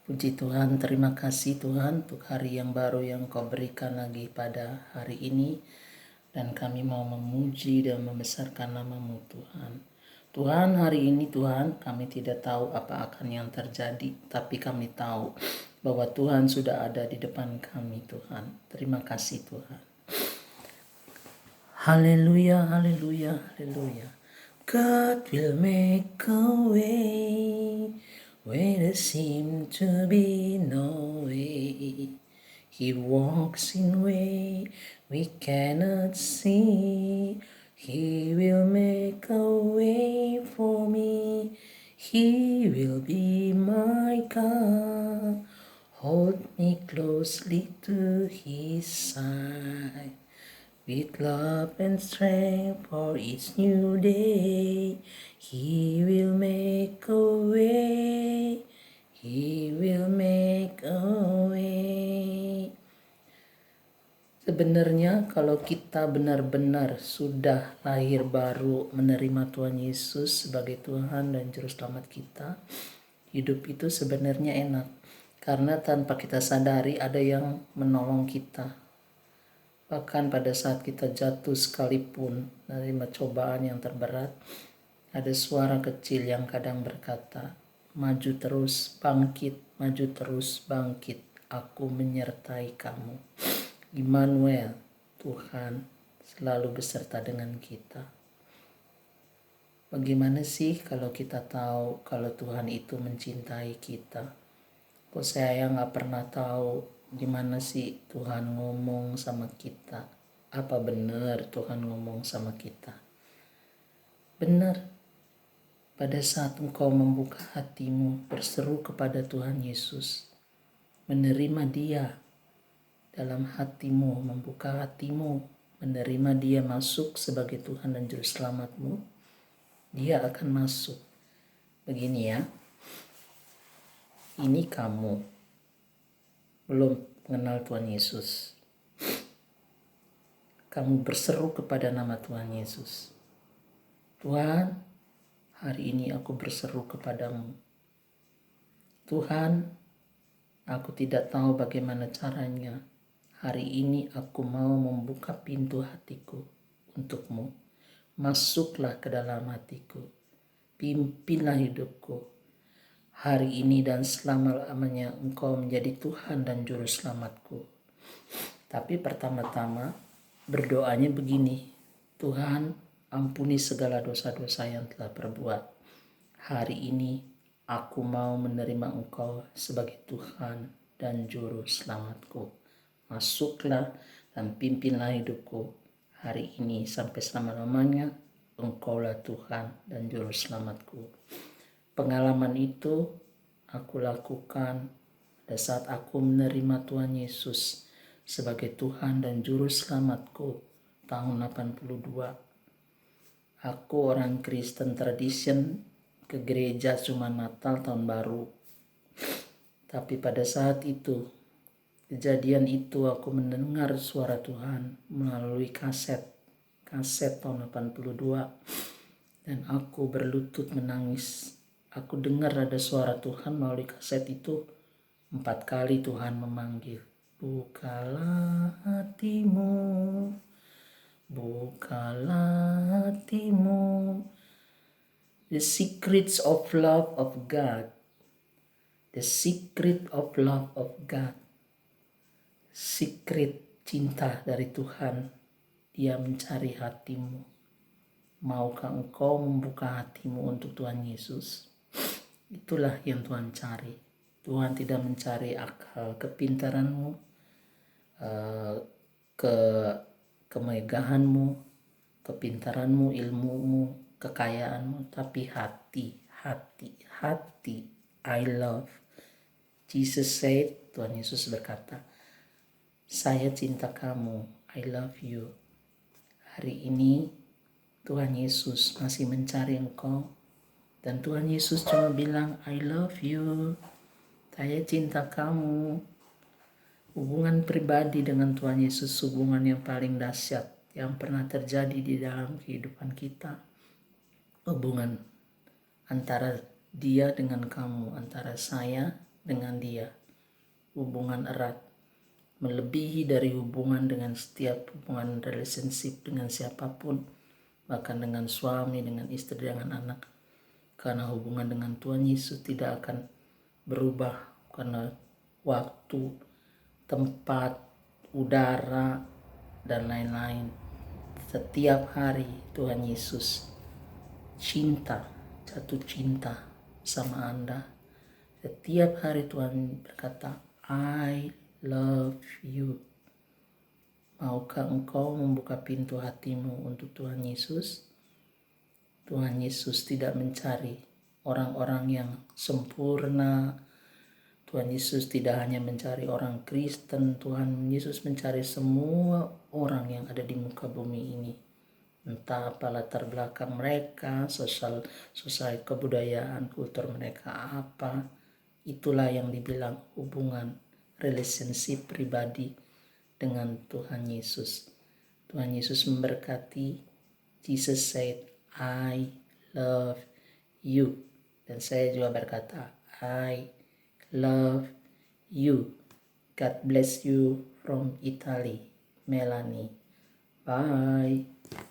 Puji Tuhan, terima kasih Tuhan untuk hari yang baru yang Kau berikan lagi pada hari ini. Dan kami mau memuji dan membesarkan nama-Mu Tuhan. Tuhan, hari ini Tuhan, kami tidak tahu apa akan yang terjadi, tapi kami tahu bahwa Tuhan sudah ada di depan kami Tuhan. Terima kasih Tuhan. Haleluya, haleluya, haleluya. God will make a way where there seems to be no way. He walks in way we cannot see. He will make a way for me. He will be my God. Hold me closely to His side. With love and strength for each new day, He will make a way. He will make a way. Sebenarnya kalau kita benar-benar sudah lahir baru menerima Tuhan Yesus sebagai Tuhan dan Juru Selamat kita, hidup itu sebenarnya enak. Karena tanpa kita sadari ada yang menolong kita. Bahkan pada saat kita jatuh sekalipun dari cobaan yang terberat, ada suara kecil yang kadang berkata, maju terus, bangkit, maju terus, bangkit, aku menyertai kamu. Immanuel, Tuhan selalu beserta dengan kita. Bagaimana sih kalau kita tahu kalau Tuhan itu mencintai kita? Kok saya gak pernah tahu gimana sih Tuhan ngomong sama kita? Apa benar Tuhan ngomong sama kita? Benar. Pada saat engkau membuka hatimu, berseru kepada Tuhan Yesus, menerima Dia dalam hatimu, membuka hatimu, menerima Dia masuk sebagai Tuhan dan Juru Selamatmu, Dia akan masuk. Begini ya, ini kamu belum mengenal Tuhan Yesus. Kamu berseru kepada nama Tuhan Yesus. Tuhan, hari ini aku berseru kepadamu. Tuhan, aku tidak tahu bagaimana caranya. Hari ini aku mau membuka pintu hatiku untukmu. Masuklah ke dalam hatiku. Pimpinlah hidupku. Hari ini dan selama-lamanya engkau menjadi Tuhan dan Juru Selamatku. Tapi pertama-tama berdoanya begini. Tuhan, ampuni segala dosa-dosa yang telah perbuat. Hari ini aku mau menerima engkau sebagai Tuhan dan Juru Selamatku. Masuklah dan pimpinlah hidupku hari ini sampai selama-lamanya. Engkaulah Tuhan dan Juru Selamatku. Pengalaman itu aku lakukan pada saat aku menerima Tuhan Yesus sebagai Tuhan dan Juru Selamatku tahun 82. Aku orang Kristen tradition, ke gereja cuma Natal tahun baru. Tapi pada saat itu, kejadian itu aku mendengar suara Tuhan melalui kaset tahun 82. Dan aku berlutut menangis. Aku dengar ada suara Tuhan melalui kaset itu 4 kali Tuhan memanggil. Bukalah hatimu, bukalah hatimu. The secrets of love of God. The secret of love of God. Secret cinta dari Tuhan. Dia mencari hatimu. Maukah engkau membuka hatimu untuk Tuhan Yesus? Itulah yang Tuhan cari. Tuhan tidak mencari akal, kepintaranmu, kemegahanmu, kepintaranmu, ilmumu, kekayaanmu, tapi hati. I love. Jesus said, Tuhan Yesus berkata, saya cinta kamu, I love you. Hari ini Tuhan Yesus masih mencari engkau. Dan Tuhan Yesus cuma bilang, I love you. Saya cinta kamu. Hubungan pribadi dengan Tuhan Yesus, hubungan yang paling dahsyat yang pernah terjadi di dalam kehidupan kita. Hubungan antara Dia dengan kamu, antara saya dengan dia. Hubungan erat, melebihi dari hubungan dengan setiap hubungan relationship dengan siapapun, bahkan dengan suami, dengan istri, dengan anak. Karena hubungan dengan Tuhan Yesus tidak akan berubah karena waktu, tempat, udara, dan lain-lain. Setiap hari Tuhan Yesus jatuh cinta sama Anda. Setiap hari Tuhan berkata, I love you. Maukah engkau membuka pintu hatimu untuk Tuhan Yesus? Tuhan Yesus tidak mencari orang-orang yang sempurna. Tuhan Yesus tidak hanya mencari orang Kristen. Tuhan Yesus mencari semua orang yang ada di muka bumi ini. Entah apa latar belakang mereka, sosial kebudayaan, kultur mereka apa. Itulah yang dibilang hubungan relationship pribadi dengan Tuhan Yesus. Tuhan Yesus memberkati. Jesus said, I love you. Dan saya juga berkata, I love you. God bless you from Italy. Melanie. Bye.